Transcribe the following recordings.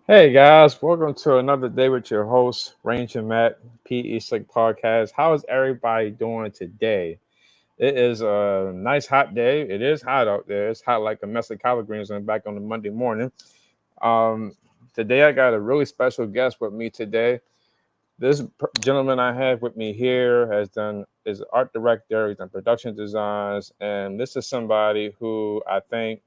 Hey guys, welcome to another day with your host, Ranger Matt, PE Slick Podcast. How is everybody doing today? It is a nice hot day. It is hot out there. It's hot like a mess of collard greens on back on a Monday morning. Um, Today I got a really special guest with me today. This gentleman I have with me here has done is art director, he's done production designs, and this is somebody who I think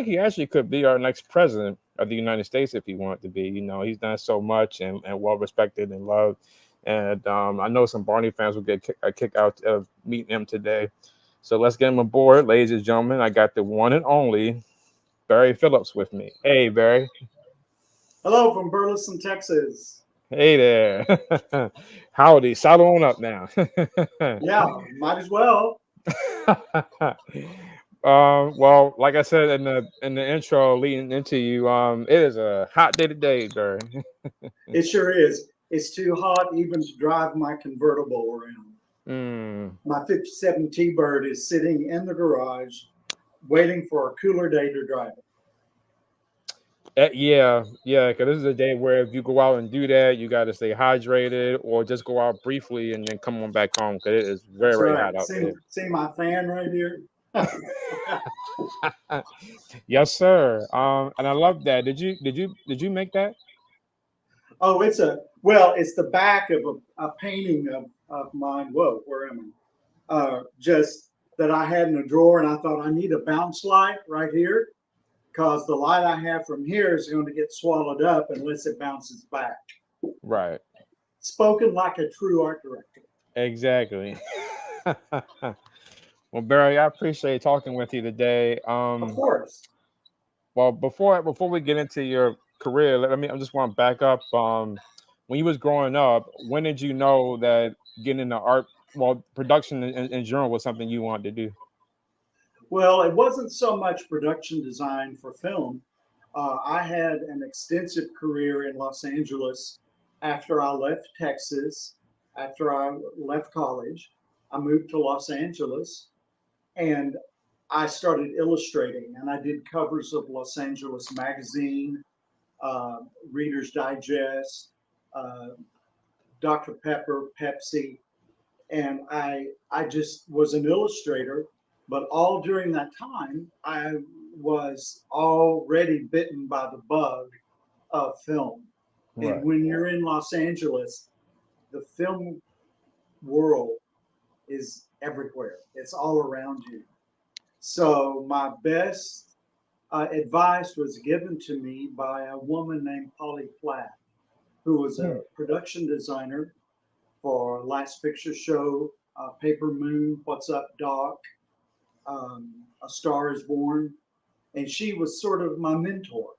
he actually could be our next president of the United States if he wanted to be. You know, he's done so much and well respected and loved. And I know some Barney fans will get a kick out of meeting him today. So let's get him aboard, ladies and gentlemen. I got the one and only Barry Phillips with me. Hey, Barry. Hello from Burleson, Texas. Hey there. Howdy. Saddle on up now. Yeah, might as well. Well, like I said in the intro leading into you, it is a hot day today, Barry. It sure is. It's too hot even to drive my convertible around. Mm. My 57 T-Bird is sitting in the garage waiting for a cooler day to drive it. Yeah, because this is a day where if you go out and do that, you got to stay hydrated or just go out briefly and then come on back home because it is very, That's very right. hot out See my fan right here? there. Yes, sir. And I love that. Did you make that? Oh, it's the back of a painting of mine. Whoa, where am I? Just that I had in a drawer, and I thought I need a bounce light right here because the light I have from here is going to get swallowed up unless it bounces back. Right. Spoken like a true art director. Exactly. Well, Barry, I appreciate talking with you today. Of course. Well, before we get into your career, I just want to back up. When you was growing up, when did you know that getting into art, well, production in general was something you wanted to do? Well, it wasn't so much production design for film. I had an extensive career in Los Angeles after I left Texas, after I left college. I moved to Los Angeles and I started illustrating, and I did covers of Los Angeles Magazine, uh, Reader's Digest, uh, Dr. Pepper, Pepsi, and I just was an illustrator. But all during that time, I was already bitten by the bug of film. And Right. when you're in Los Angeles, the film world is everywhere. It's all around you. So my best advice was given to me by a woman named Polly Platt, who was Hmm. a production designer for Last Picture Show, Paper Moon, What's Up, Doc, A Star Is Born, and she was sort of my mentor.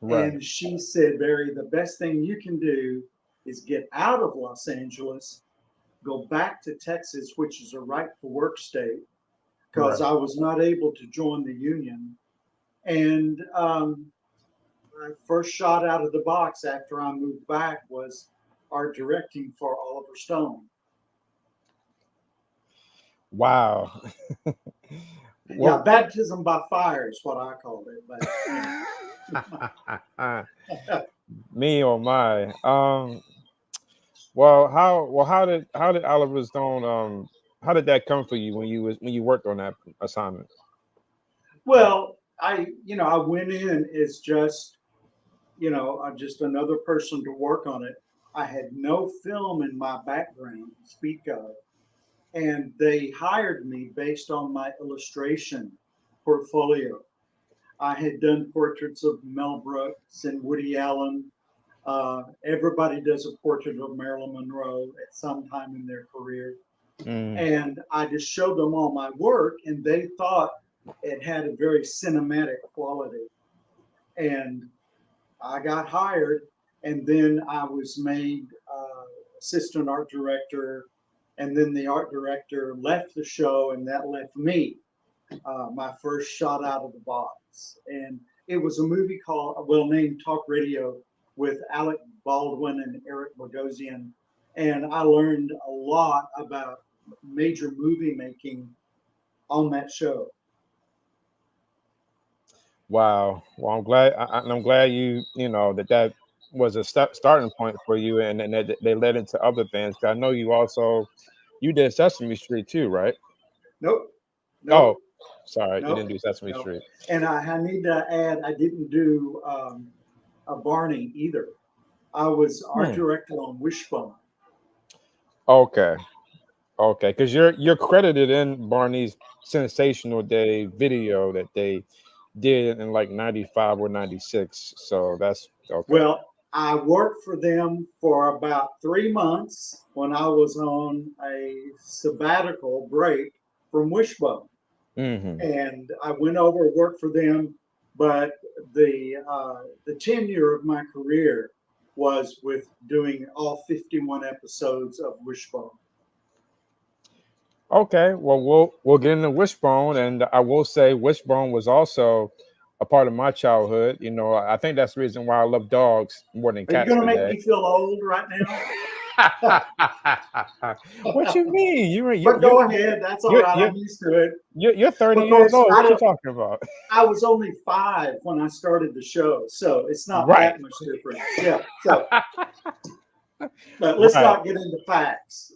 Right. And she said, Barry, the best thing you can do is get out of Los Angeles, go back to Texas, which is a right to work state, because Right. I was not able to join the union. And my first shot out of the box after I moved back was art directing for Oliver Stone. Wow. Yeah, Well, baptism by fire is what I called it. But me or my. Well, how did Oliver Stone how did that come for you when you worked on that assignment? well, I went in as just, I'm just another person to work on it. I had no film in my background to speak of, and they hired me based on my illustration portfolio. I had done portraits of Mel Brooks and Woody Allen. Everybody does a portrait of Marilyn Monroe at some time in their career. Mm. And I just showed them all my work, and they thought it had a very cinematic quality. And I got hired, and then I was made assistant art director. And then the art director left the show, and that left me my first shot out of the box. And it was a movie named Talk Radio with Alec Baldwin and Eric Bogosian. And I learned a lot about major movie making on that show. Wow. Well, I'm glad. I'm glad you know that was a starting point for you, and that they led into other bands. 'Cause I know you did Sesame Street too, right? Nope, Oh, nope, sorry, you didn't nope, do Sesame nope. Street. And I need to add, I didn't do a Barney either. I was art Hmm. director on Wishbone. Okay, okay, because you're credited in Barney's Sensational Day video that they did in like '95 or '96. So that's okay. Well, I worked for them for about 3 months when I was on a sabbatical break from Wishbone. Hmm. And I went over and worked for them, but the tenure of my career was with doing all 51 episodes of Wishbone. Okay, well, we'll get into Wishbone, and I will say Wishbone was also a part of my childhood. You know, I think that's the reason why I love dogs more than Are you cats going to make today. me feel old right now? What you mean? But go ahead. That's all you right. you I'm used to it you're 30 years because old. What you talking about? I was only 5 when I started the show, so it's not Right, that much different. Yeah. So, but let's right, not get into facts.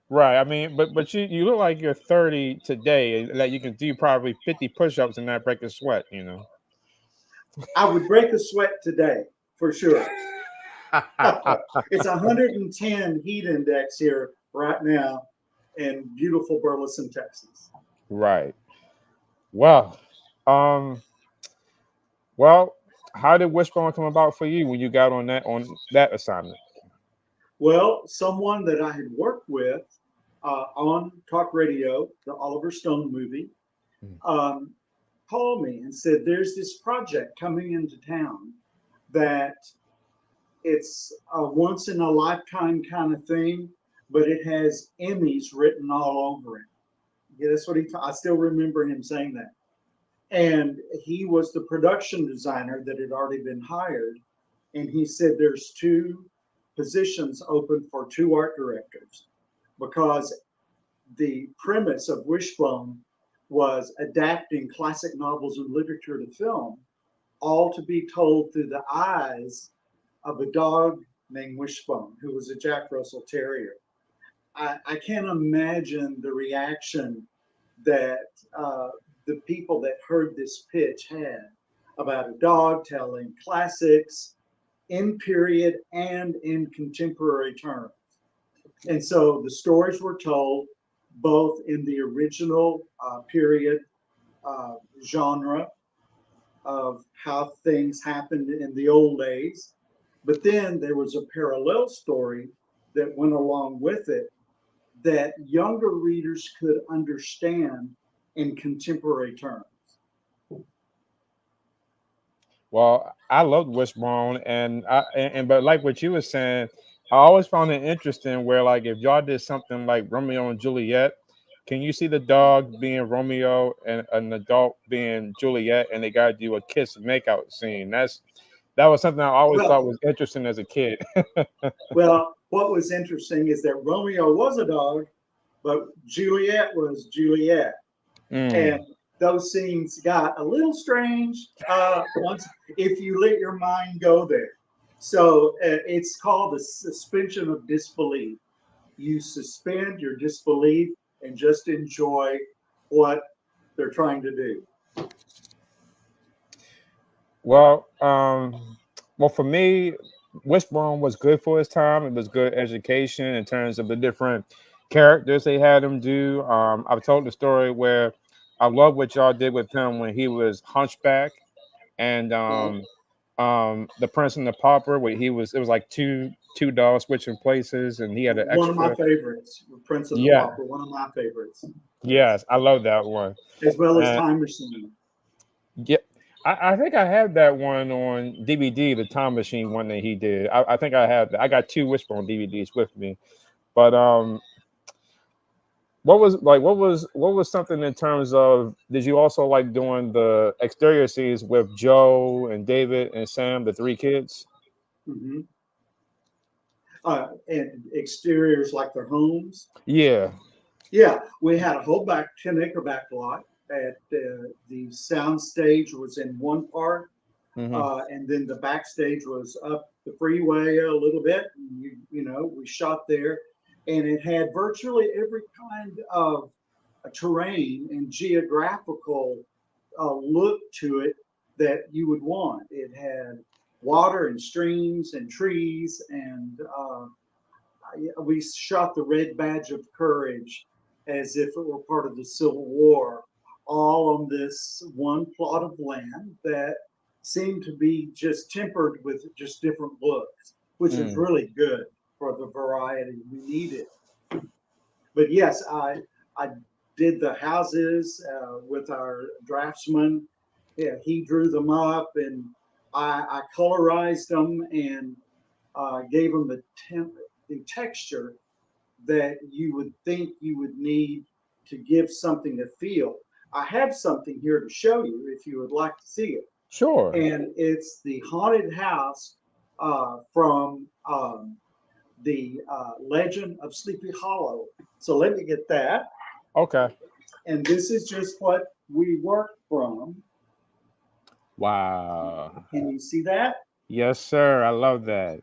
right. I mean, but you look like you're 30 today. Like you can do probably 50 push-ups and not break a sweat. You know. I would break a sweat today for sure. It's 110 heat index here right now in beautiful Burleson, Texas. Right. Well, um, well, how did Wishbone come about for you when you got on that assignment? Well, someone that I had worked with on talk radio, the Oliver Stone movie, Mm. um, called me and said, "There's this project coming into town that it's a once in a lifetime kind of thing, but it has Emmys written all over it." Yeah, that's what I still remember him saying that. And he was the production designer that had already been hired. And he said there's 2 positions open for 2 art directors because the premise of Wishbone was adapting classic novels and literature to film, all to be told through the eyes of a dog named Wishbone, who was a Jack Russell Terrier. I can't imagine the reaction that the people that heard this pitch had about a dog telling classics in period and in contemporary terms. And so the stories were told both in the original period genre of how things happened in the old days, but then there was a parallel story that went along with it that younger readers could understand in contemporary terms. Well, I loved Wishbone, and but like what you were saying, I always found it interesting where like if y'all did something like Romeo and Juliet, can you see the dog being Romeo and an adult being Juliet, and they got to do a kiss makeout scene? That was something I always thought Well, was interesting as a kid. well, what was interesting is that Romeo was a dog, but Juliet was Juliet, Mm. and those scenes got a little strange once if you let your mind go there. So it's called the suspension of disbelief. You suspend your disbelief and just enjoy what they're trying to do. Well, well, for me, Wishbone was good for his time. It was good education in terms of the different characters they had him do. I've told the story where I love what y'all did with him when he was Hunchback and the Prince and the Pauper, where it was like two dogs switching places, and he had an One of my extra. favorites, Prince and the Yeah, Pauper, one of my favorites. Yes, yes, I love that one. as well as And Time Machine. yeah, I think I have that one on DVD, the Time Machine one that he did. I think I have that. I got two Wishbone DVDs with me. But what was something in terms of did you also like doing the exterior scenes with Joe and David and Sam, the 3 kids? Hmm. And exteriors like their homes. Yeah. Yeah, we had a whole 10-acre back lot. at the sound stage was in one part, Hmm. and then the backstage was up the freeway a little bit. And we shot there, and it had virtually every kind of terrain and geographical look to it that you would want. It had water and streams and trees, and we shot the Red Badge of Courage as if it were part of the Civil War, all on this one plot of land that seemed to be just tempered with just different looks, which is Mm. really good for the variety we needed. But yes, I did the houses with our draftsman. Yeah, he drew them up, and I colorized them and gave them the texture that you would think you would need to give something to feel. I have something here to show you if you would like to see it. Sure. And it's the haunted house from the Legend of Sleepy Hollow. So let me get that. Okay. And this is just what we worked from. Wow. Can you see that? Yes, sir. I love that.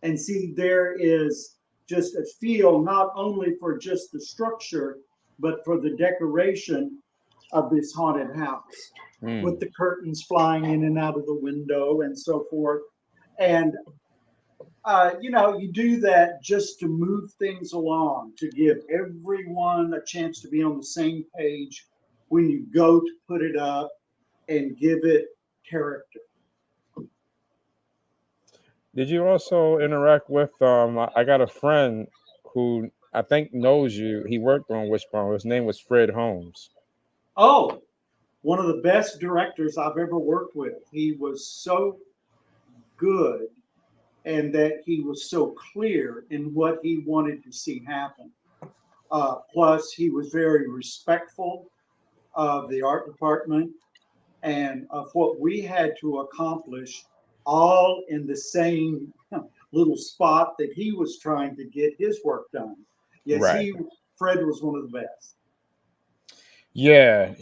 And see, there is just a feel not only for just the structure, but for the decoration of this haunted house with Mm. the curtains flying in and out of the window and so forth. And you do that just to move things along, to give everyone a chance to be on the same page when you go to put it up and give it character. Did you also interact with? I got a friend who I think knows you. He worked on Wishbone. His name was Fred Holmes. Oh, one of the best directors I've ever worked with. He was so good and that he was so clear in what he wanted to see happen. Plus, he was very respectful of the art department and of what we had to accomplish, all in the same little spot that he was trying to get his work done. Yes, Right. Fred was one of the best. Yeah.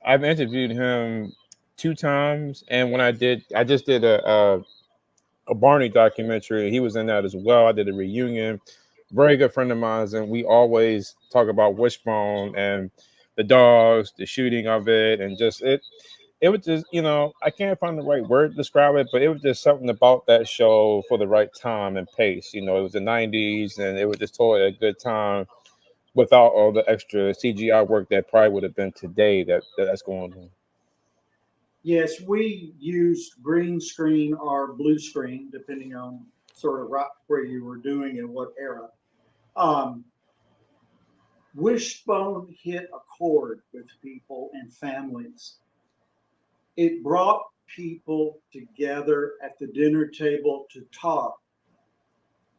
I've interviewed him 2 times, and when I just did a Barney documentary. He was in that as well. I did a reunion. Very good friend of mine, and we always talk about Wishbone and the dogs, the shooting of it, and just it. It was just, I can't find the right word to describe it, but it was just something about that show for the right time and pace. It was the '90s, and it was just totally a good time without all the extra CGI work that probably would have been today that's going on. Yes, we used green screen or blue screen, depending on sort of right where you were doing and what era. Um, Wishbone hit a chord with people and families. It brought people together at the dinner table to talk,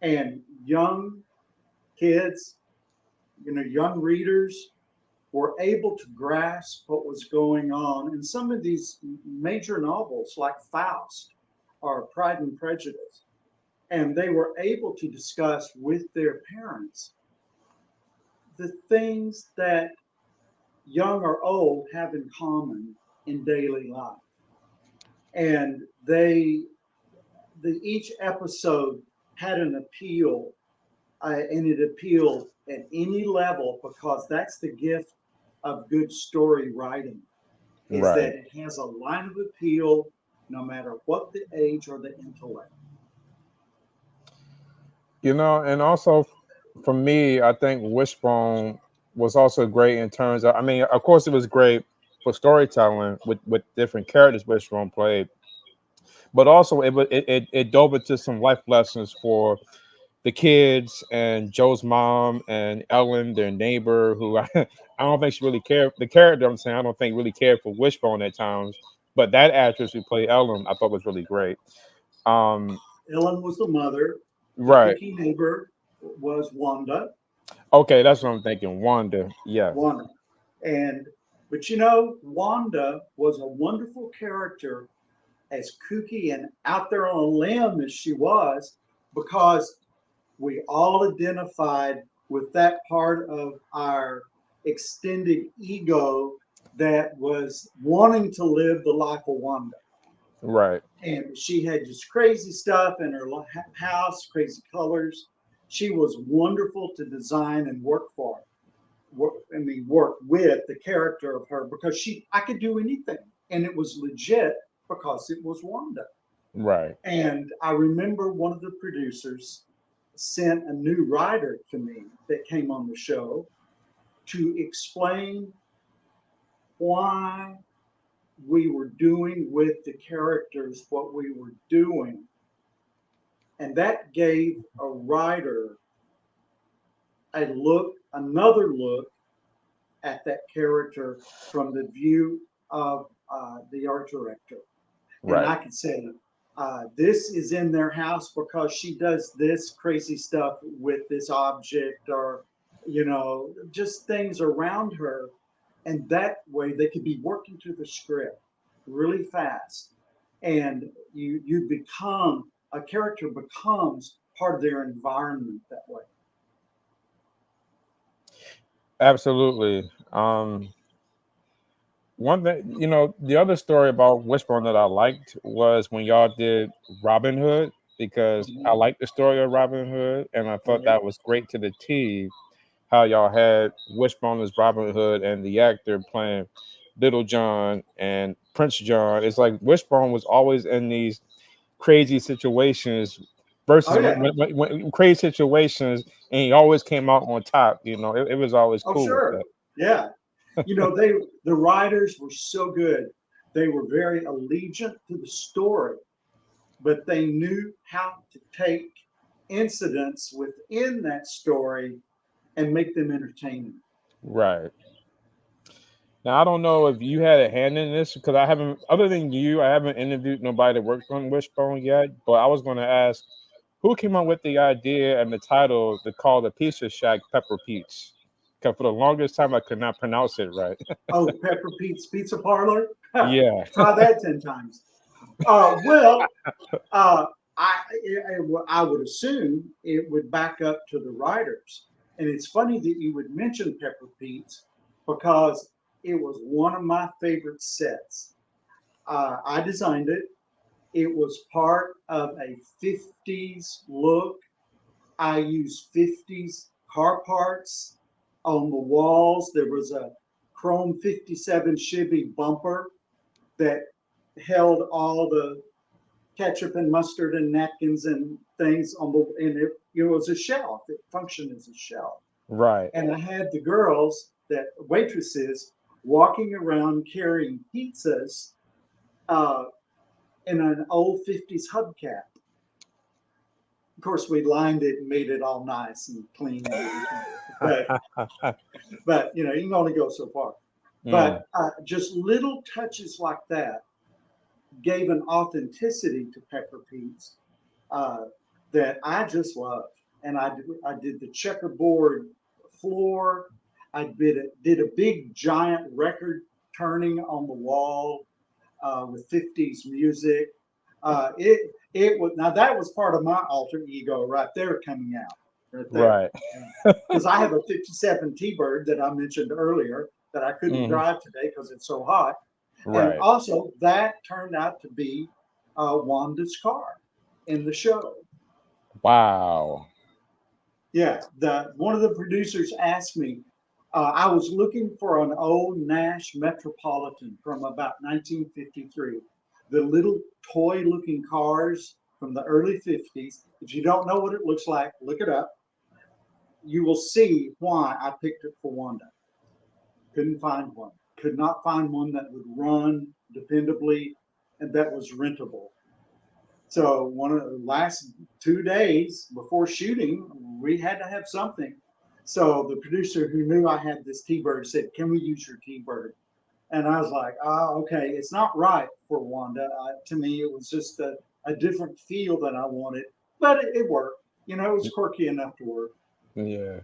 and young kids, young readers were able to grasp what was going on in some of these major novels like Faust or Pride and Prejudice. And they were able to discuss with their parents the things that young or old have in common in daily life. And each episode had an appeal, and it appealed at any level because that's the gift of good story writing, is Right. that it has a line of appeal no matter what the age or the intellect. And also for me, I think Wishbone was also great in terms of, I mean, of course, it was great for storytelling with different characters Wishbone played, but also it dove into some life lessons for the kids and Joe's mom and Ellen, their neighbor, who I don't think she really cared. The character I'm saying, I don't think really cared for Wishbone at times, but that actress who played Ellen, I thought was really great. Um, Ellen was the mother. The right. cookie neighbor was Wanda. Okay, that's what I'm thinking. Wanda. Yeah. Wanda. And, but Wanda was a wonderful character, as kooky and out there on a limb as she was, because we all identified with that part of our extended ego that was wanting to live the life of Wanda. Right. And she had just crazy stuff in her house, crazy colors. She was wonderful to design and work for. Work with the character of her because I could do anything, and it was legit because it was Wanda. Right. And I remember one of the producers sent a new writer to me that came on the show to explain why we were doing with the characters what we were doing. And that gave a writer another look at that character from the view of the art director. And Right. I could say, this is in their house because she does this crazy stuff with this object, or, just things around her. And that way they could be working through the script really fast. And a character becomes part of their environment that way. Absolutely. One thing, the other story about Wishbone that I liked was when y'all did Robin Hood, because I Mhm. liked the story of Robin Hood, and I thought Right. that was great to the T. How y'all had Wishbone as Robin Hood and the actor playing Little John and Prince John. It's like Wishbone was always in these crazy situations Oh, versus yeah. when crazy situations, and he always came out on top. It was always Oh, cool with sure. that. Yeah. The writers were so good. They were very allegiant to the story, but they knew how to take incidents within that story and make them entertaining. Right. Now I don't know if you had a hand in this, because I haven't, other than you, I haven't interviewed nobody that worked on Wishbone yet. But I was going to ask, who came up with the idea and the title to call the Pizza Shack Pepper Pete's? Because for the longest time I could not pronounce it right. Oh, Pepper Pete's Pizza Parlor. Yeah. Try that 10 times. Well, uh, I, I would assume it would back up to the writers. And it's funny that you would mention Pepper Pete's because it was one of my favorite sets. I designed it. It was part of a 50s look. I used 50s car parts on the walls. There was a chrome 57 Chevy bumper that held all the ketchup and mustard and napkins and things and it was a shelf. It functioned as a shelf. Right. And I had the girls, that waitresses, walking around carrying pizzas uh, in an old 50s hubcap. Of course, we lined it and made it all nice and clean and everything. But you can only go so far. Mm, But just little touches like that gave an authenticity to Pepper Pete's uh, that I just loved. And I did the checkerboard floor. Did a big giant record turning on the wall with 50s music. It was, now that was part of my alter ego right there coming out right there. right. Because I have a 57 T-Bird that I mentioned earlier that I couldn't Hmm. drive today because it's so hot. And Right. also that turned out to be Wanda's car in the show. Wow. Yeah, the one of the producers asked me. I was looking for an old Nash Metropolitan from about 1953. The little toy-looking cars from the early 50s. If you don't know what it looks like, look it up. You will see why I picked it for Wanda. Couldn't find one. Could not find one that would run dependably and that was rentable. So one of the last 2 days before shooting, we had to have something. So the producer who knew I had this T-Bird said, "Can we use your T-Bird?" And I was like, okay, it's not right for Wanda. To me, it was just a different feel than I wanted, but it worked. It was quirky enough to work. Yeah.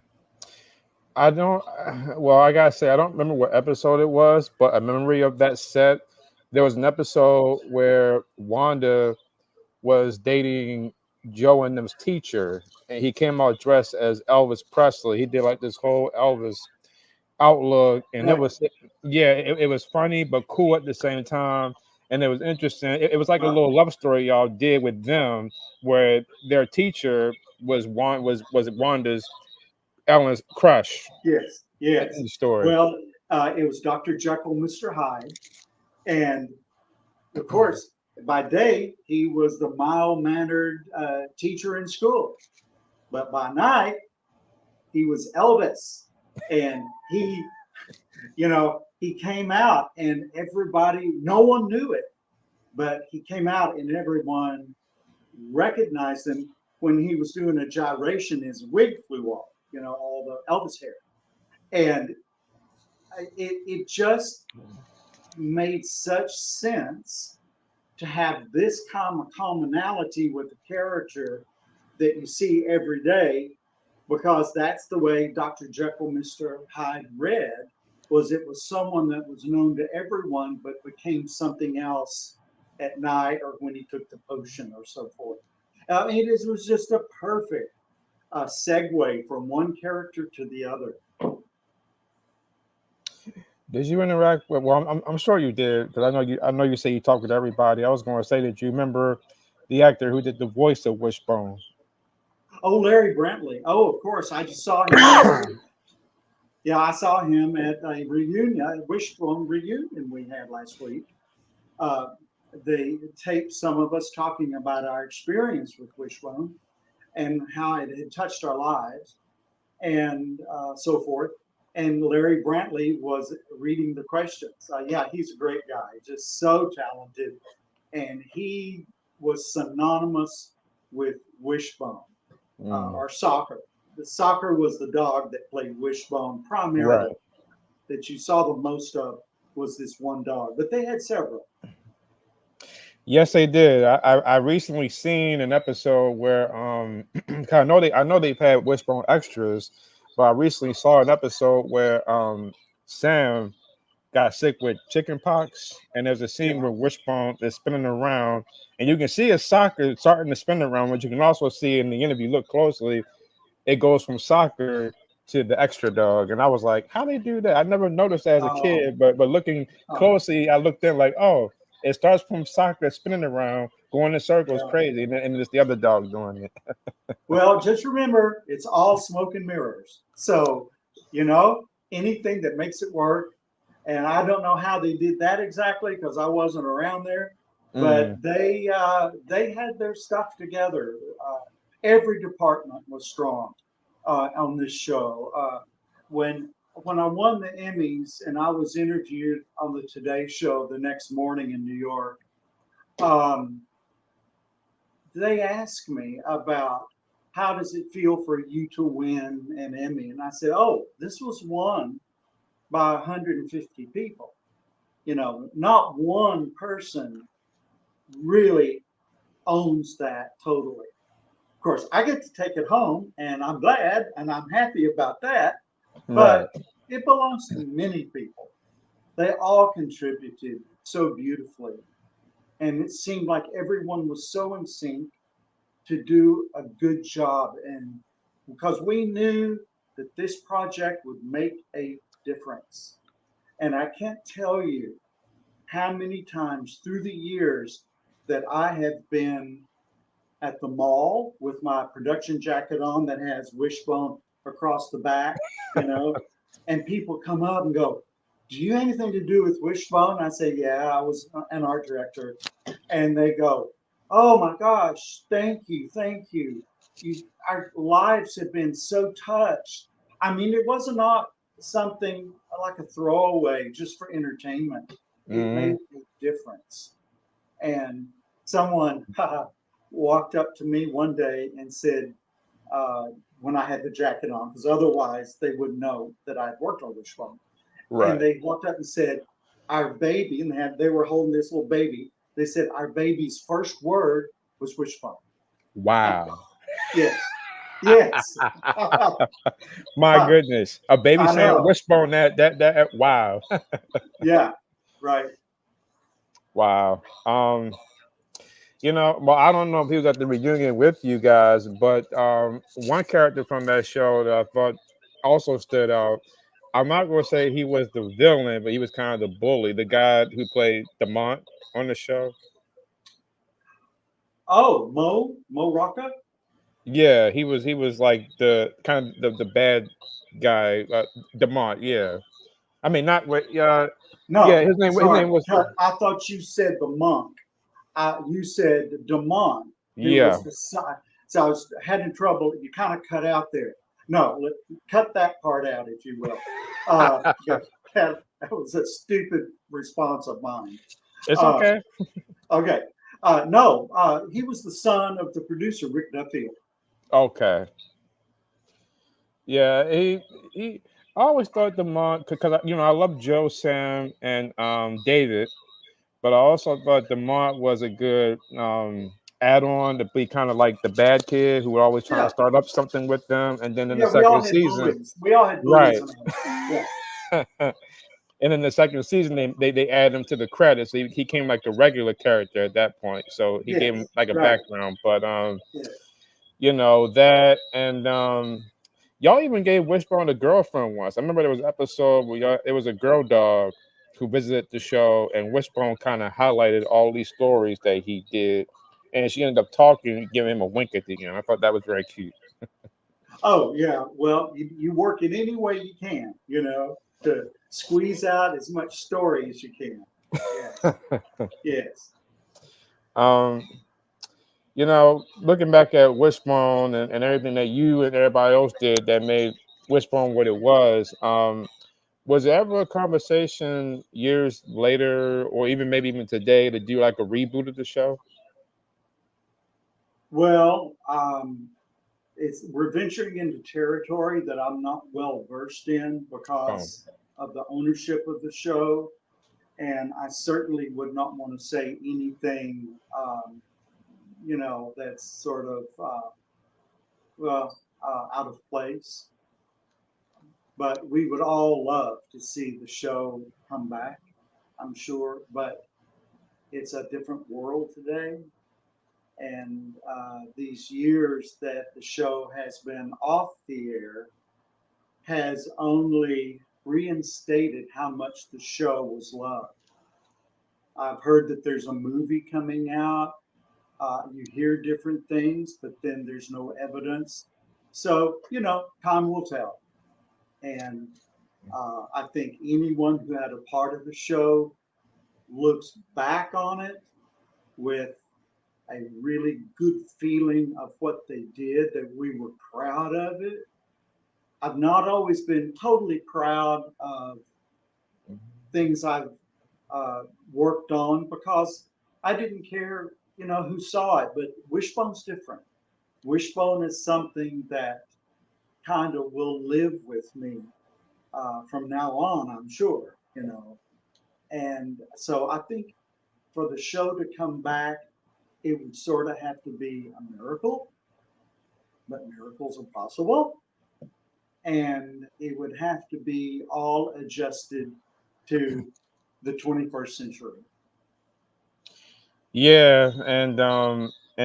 I don't, well, I gotta say, I don't remember what episode it was, but a memory of that set, there was an episode where Wanda was dating Joe and them's teacher, and he came out dressed as Elvis Presley. He did like this whole Elvis outlook, and it Right. was, yeah, it was funny but cool at the same time, and it was interesting. It was like a Uh, little love story y'all did with them, where their teacher was Wanda's Ellen's crush yes, in yes. the story. Well, it was Dr. Jekyll, Mr. Hyde, and of course, by day he was the mild-mannered teacher in school, but by night he was Elvis, and he came out, and everybody, no one knew it, but he came out, and everyone recognized him when he was doing a gyration. His wig flew off, all the Elvis hair, and it just made such sense to have this commonality with the character that you see every day, because that's the way Dr. Jekyll, Mr. Hyde read. It was someone that was known to everyone but became something else at night or when he took the potion or so forth. It was just a perfect segue from one character to the other. Did you interact with? Well, I'm sure you did, because I know you say you talked with everybody. I was going to say that you remember the actor who did the voice of Wishbone. Oh, Larry Brantley. Oh, of course. I just saw him last week. Yeah, I saw him at a reunion, a Wishbone reunion we had last week. Uh, they taped some of us talking about our experience with Wishbone and how it had touched our lives and so forth. And Larry Brantley was reading the questions. Yeah, he's a great guy, just so talented. And he was synonymous with Wishbone Mm, or soccer. The soccer was the dog that played Wishbone right. primarily, that you saw the most of was this one dog, but they had several. Yes, they did. I recently seen an episode where 'cause I know they've had Wishbone extras, but I recently saw an episode where Sam got sick with chicken pox, and there's a scene Yeah. where Wishbone is spinning around, and you can see his soccer starting to spin around, but you can also see in the interview, look closely, it goes from soccer to the extra dog, and I was like, how they do that? I never noticed that as a Oh, kid, but looking oh, closely, I looked in like, oh, it starts from soccer spinning around, going in circles, yeah. crazy, and it's the other dog doing it. Well, just remember, it's all smoke and mirrors. So, anything that makes it work. And I don't know how they did that exactly because I wasn't around there, but Mm, they had their stuff together. Every department was strong on this show. When I won the Emmys and I was interviewed on the Today Show the next morning in New York, um, they asked me about how does it feel for you to win an Emmy, and I said, "Oh, this was won by 150 people. Not one person really owns that totally. Of course, I get to take it home, and I'm glad and I'm happy about that, right. but it belongs to many people. They all contributed so beautifully, and it seemed like everyone was so in sync to do a good job. And because we knew that this project would make a difference. And I can't tell you how many times through the years that I have been at the mall with my production jacket on that has Wishbone across the back, and people come up and go, "Do you have anything to do with Wishbone?" I say, "Yeah, I was an art director." And they go, "Oh my gosh, thank you, thank you. Our lives have been so touched." I mean, it was not something like a throwaway just for entertainment. It Mm, made a difference. And someone walked up to me one day and said, uh, when I had the jacket on, because otherwise they would know that I'd worked on Wishbone. And right. they walked up and said, "Our baby," and they were holding this little baby. They said, "Our baby's first word was Wishbone." Wow. Yes, yes. My goodness, a baby I saying know. Wishbone, that wow. Yeah, right. Wow. Well, I don't know if he was at the reunion with you guys, but one character from that show that I thought also stood out. I'm not gonna say he was the villain, but he was kind of the bully, the guy who played Demont on the show. Oh, Mo Rocca? Yeah, he was like the kind of the bad guy, Demont. Yeah, I mean not what. Yeah, No, his sorry. name was. I thought you said the monk. You said Damon, who Yeah. was the son. So I was having trouble. You kind of cut out there. No, cut that part out, if you will. Yeah, that was a stupid response of mine. It's Uh, okay. okay. No, he was the son of the producer, Rick Duffield. Okay. Yeah, he. I always thought Demont because I love Joe, Sam, and David, but I also thought Demont was a good add-on to be kind of like the bad kid who would always try to Yeah, start up something with them, and then in the yeah, we all second had season, bullies. We all had bullies right. in our life. Yeah, And in the second season, they add him to the credits. He came like a regular character at that point, so he gave him yes, like a right. background. But Yes. that and y'all even gave Wishbone a girlfriend once. I remember there was an episode where it was a girl dog who visited the show, and Wishbone kind of highlighted all these stories that he did, and she ended up talking, giving him a wink at the end. I thought that was very cute. Oh, yeah. Well, you work it any way you can, to squeeze out as much story as you can. Yes. Yes. um, Looking back at Wishbone and everything that you and everybody else did that made Wishbone what it was there ever a conversation years later, or even maybe even today, to do like a reboot of the show? Well, we're venturing into territory that I'm not well versed in Oh, because of the ownership of the show, and I certainly would not want to say anything, that's sort of well out of place. But we would all love to see the show come back, I'm sure. But it's a different world today. And these years that the show has been off the air has only reinstated how much the show was loved. I've heard that there's a movie coming out. You hear different things, but then there's no evidence. So, time will tell. And I think anyone who had a part of the show looks back on it with a really good feeling of what they did, that we were proud of it. I've not always been totally proud of things I've uh, worked on because I didn't care, who saw it. But Wishbone's different. Wishbone is something that kind of will live with me from now on, I'm sure. And so I think for the show to come back, it would sort of have to be a miracle, but miracles are possible. And it would have to be all adjusted to the 21st century. yeah, and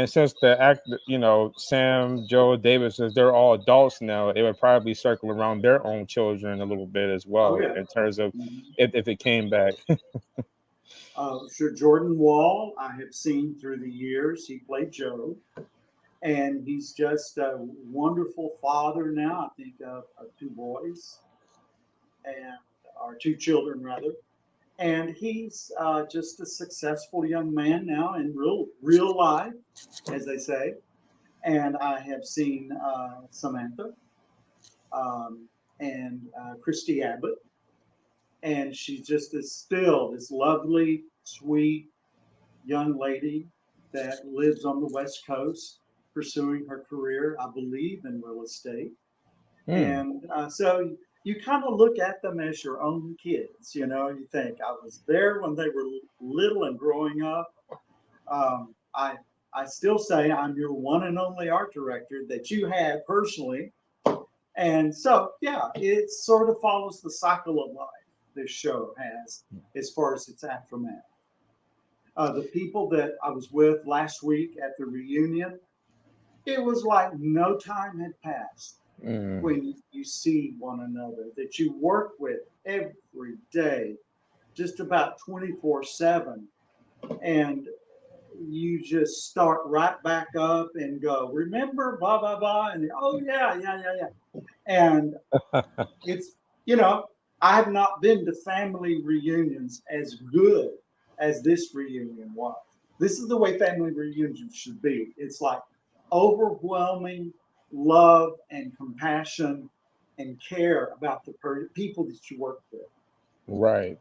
since the Sam, Joe, David, since they're all adults now, it would probably circle around their own children a little bit as Oh, well yeah. in terms of Mhm. if it came back. Sure, Jordan Wall, I have seen through the years. He played Joe, and he's just a wonderful father now. I think of two boys, and or two children rather. And he's just a successful young man now in real life, as they say. And I have seen Samantha um, and Christy Abbott, and she just is still this lovely, sweet young lady that lives on the West Coast, pursuing her career, I believe, in real estate. Hmm. And so you kind of look at them as your own kids. You think I was there when they were little and growing up. I still say I'm your one and only art director that you had personally. And so, yeah, it sort of follows the cycle of life this show has as far as its aftermath. The people that I was with last week at the reunion, it was like no time had passed. Mm. when you see one another that you work with every day, just about 24/7. And you just start right back up and go, remember, blah, blah, blah. And oh, yeah, yeah, yeah, yeah. And it's, you know, I've not been to family reunions as good as this reunion was. This is the way family reunions should be. It's like overwhelming love and compassion and care about the people that you work with. Right.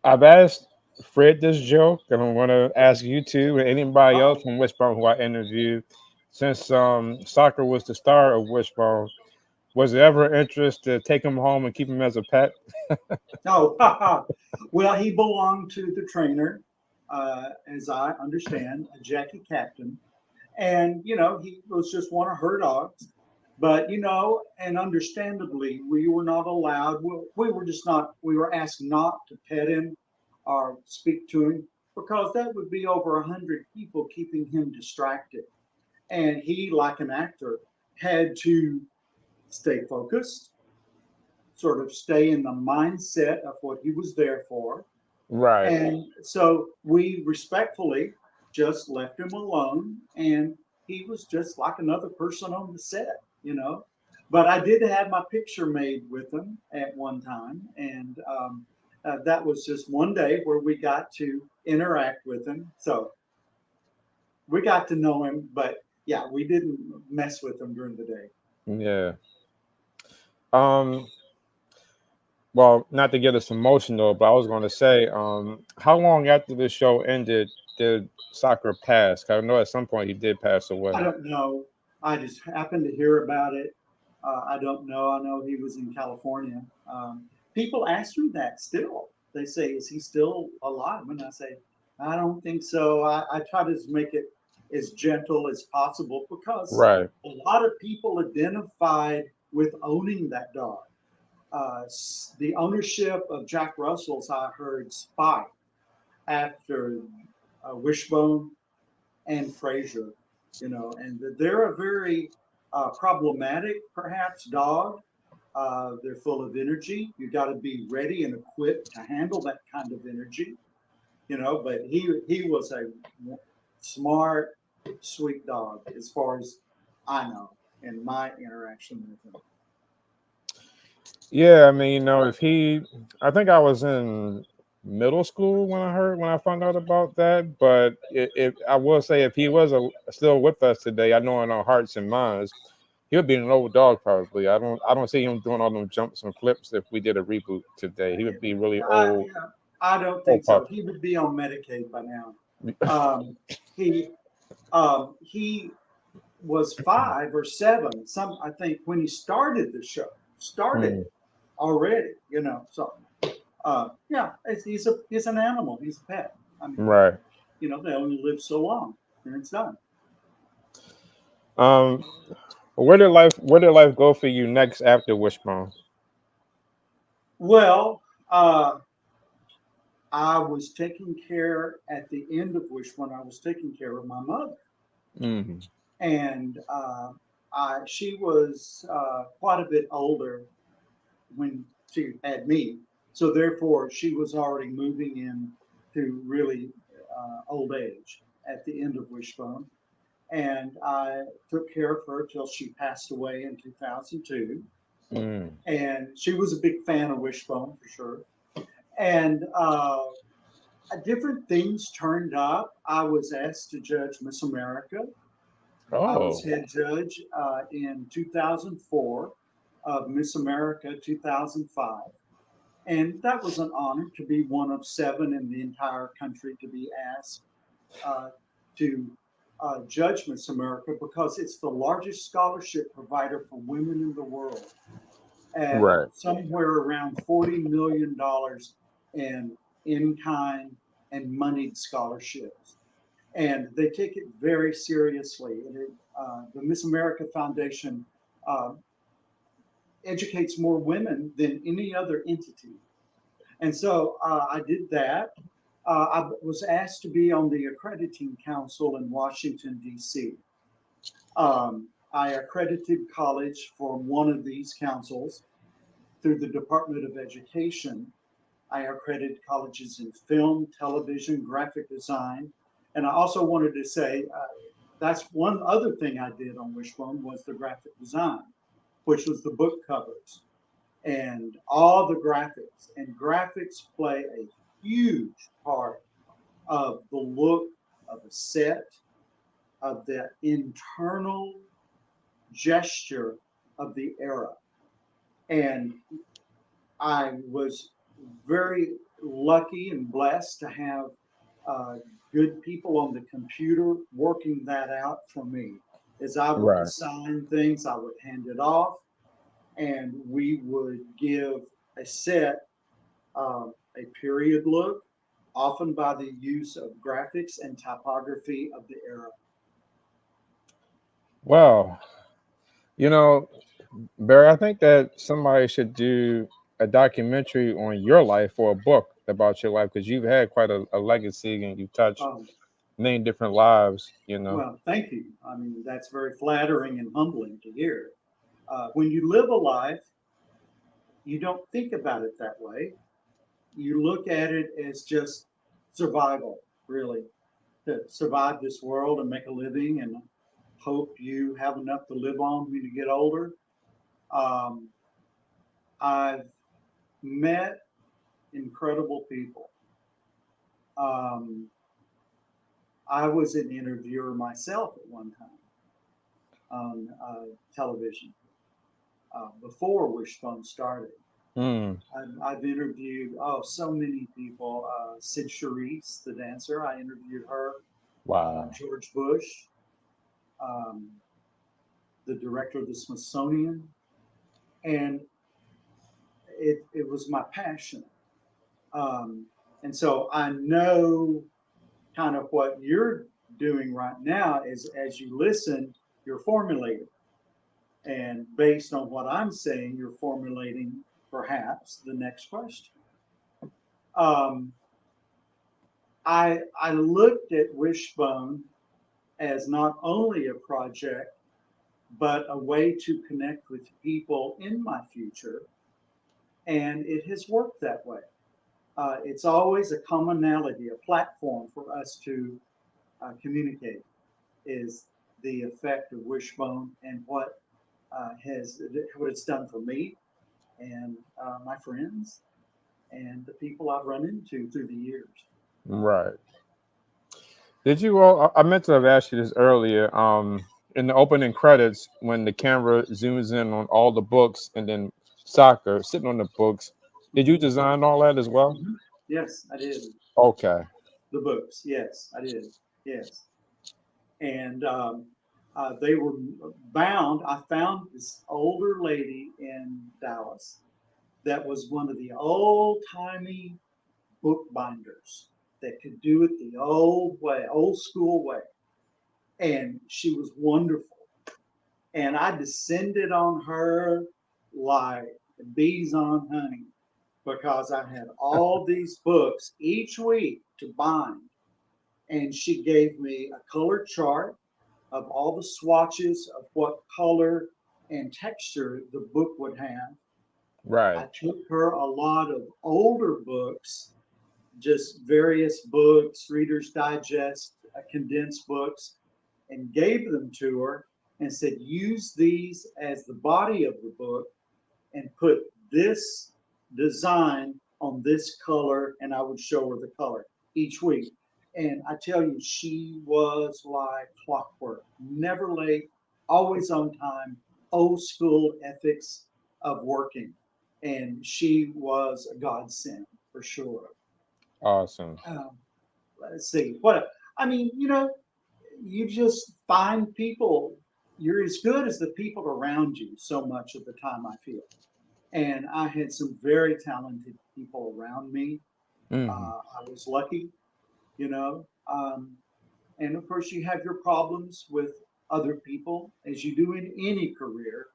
I've asked Fred this joke, and I'm going to ask you too, and anybody else Uh-oh. from Wishbone who I interviewed. Since soccer was the star of Wishbone, was there ever interest to take him home and keep him as a pet? Oh, well, he belonged to the trainer, as I understand, Jackie Captain. And, he was just one of her dogs. But, and understandably, we were not allowed, we were just not, we were asked not to pet him or speak to him because that would be over 100 people keeping him distracted. And he, like an actor, had to stay focused, sort of stay in the mindset of what he was there for. Right. And so we respectfully just left him alone. And he was just like another person on the set. But I did have my picture made with him at one time. And that was just one day where we got to interact with him. So we got to know him. But yeah, we didn't mess with him during the day. Yeah. Um. Well, not to get us emotional, but I was going to say, how long after the show ended did soccer pass? 'Cause I know at some point he did pass I away. don't know. I just happened to hear about it. I don't know. I know he was in California. People ask me that still. They say, "Is he still alive?" And I say, "I don't think so." I try to make it as gentle as possible because Right. a lot of people identified with owning that dog. The ownership of Jack Russell's, I heard, spiked after Wishbone and Frazier, and they're a very problematic, perhaps, dog. They're full of energy. You got to be ready and equipped to handle that kind of energy. But he was a smart, sweet dog, as far as I know, in my interaction with him. Yeah, I mean, if I think I was in middle school when I found out about that. But if I will say, if he was still with us today, I know in our hearts and minds, he would be an old dog probably. I don't see him doing all them jumps and flips if we did a reboot today. He would be really old, Yeah, I don't old think so. pup. He would be on Medicaid by now. Um, he was 5 or 7, I think, when he started the show, started Mm, it already. So yeah, he's an animal, he's a pet. I mean, right. they only live so long, and it's done. Um, where did life go for you next after Wishbone? Well, I was taking care at the end of which when I was taking care of my mother, Mm, and she was quite a bit older when she had me. So therefore, she was already moving in to really old age at the end of Wishbone. And I took care of her till she passed away in 2002. mm, And she was a big fan of Wishbone for sure. And different things turned up. I was asked to judge Miss America. I was oh, head judge in 2004 of Miss America 2005. And that was an honor to be one of 7 in the entire country to be asked uh, to judge Miss America because it's the largest scholarship provider for women in the world at right. somewhere around $40 million in in-kind and moneyed scholarships. And they take it very seriously. And the Miss America Foundation uh, educates more women than any other entity. And so I did that. I was asked to be on the accrediting council in Washington, D.C. I accredited college for one of these councils through the Department of Education. I accredited colleges in film, television, graphic design. And I also wanted to say that's one other thing I did on Wishbone was the graphic design, which was the book covers and all the graphics. And graphics play a huge part of the look of a set, of the internal gesture of the era. And I was very lucky and blessed to have uh, good people on the computer working that out for me. As I would Right. assign things, I would hand it off, and we would give a set, a period look, often by the use of graphics and typography of the era. Well, you know, Barry, I think that somebody should do a documentary on your life or a book about your life because you've had quite a legacy and you've touched Um, many different lives, you know. well, thank you. I mean, that's very flattering and humbling to hear. When you live a life, you don't think about it that way. You look at it as just survival, really, to survive this world and make a living and hope you have enough to live on when you get older. Um, I've met incredible people. Um, I was an interviewer myself at one time on television before Wishbone started. Mm, I've interviewed so many people. Sid Charisse, the dancer, I interviewed her. wow. George Bush, um, the director of the Smithsonian, and it was my passion. Um, and so I know kind of what you're doing right now is as you listen, you're formulating. And based on what I'm saying, you're formulating perhaps the next question. Um, I looked at Wishbone as not only a project, but a way to connect with people in my future. And it has worked that way. It's always a commonality, a platform for us to communicate is the effect of Wishbone and what it's done for me and my friends and the people I've run into through the years. Right. Did you all? I meant to have asked you this earlier. In the opening credits, when the camera zooms in on all the books and then soccer sitting on the books, did you Mm-hmm. design all that as well? Mm-hmm. Yes, I did. Okay. The books, yes, I did. Yes. And they were bound. I found this older lady in Dallas that was one of the old timey bookbinders that could do it the old way, old school way. And she was wonderful. And I descended on her like bees on honey because I had all these books each week to bind. And she gave me a color chart of all the swatches of what color and texture the book would have. Right. I took her a lot of older books, just various books, Reader's Digest, condensed books, and gave them to her and said, use these as the body of the book and put this design on this color. And I would show her the color each week. And I tell you, she was like clockwork, never late, always on time, old school ethics of working. And she was a godsend for sure. Awesome. Um, let's see what I mean. You just find people. You're as good as the people around you. So much of the time, I feel. And I had some very talented people around me. Hmm. I was lucky, you know. And of course, you have your problems with other people, as you do in any career.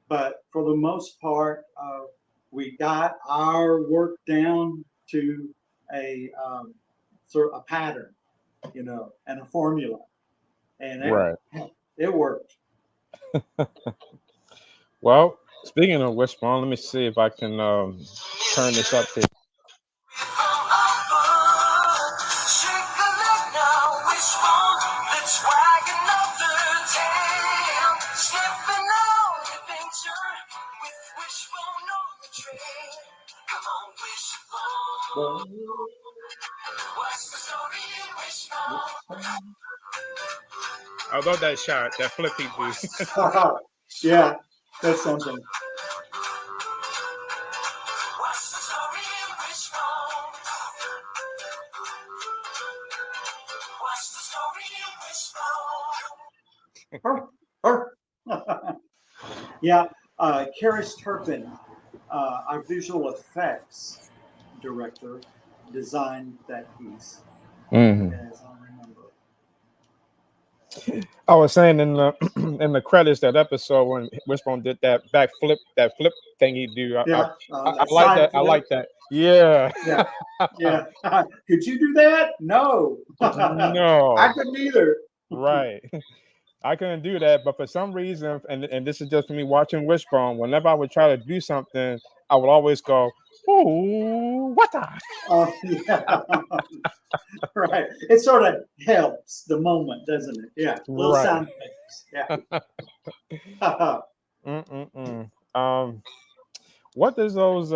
But for the most part, we got our work down to a sort of a pattern, and a formula, and Right. it worked. Well, speaking of Wishbone, let me see if I can turn this up here. I love that shot, that flippy dude. Yeah, that's something. Arr, arr. Yeah, Karis Turpin, our visual effects director, designed that piece, Hmm. as I remember. I was saying in the in the credits that episode when Wishbone did that flip thing he do. Yeah, I that like side that. I flip. like that. Yeah. Yeah, yeah. Could you do that? No, I No. couldn't either. Right. I couldn't do that, but for some reason, and this is just for me watching Wishbone. Whenever I would try to do something, I would always go, "Ooh, what the?" Oh, yeah. Right. It sort of helps the moment, doesn't it? Yeah. Little Right. sound effects. Yeah. Mm-mm-mm. What does those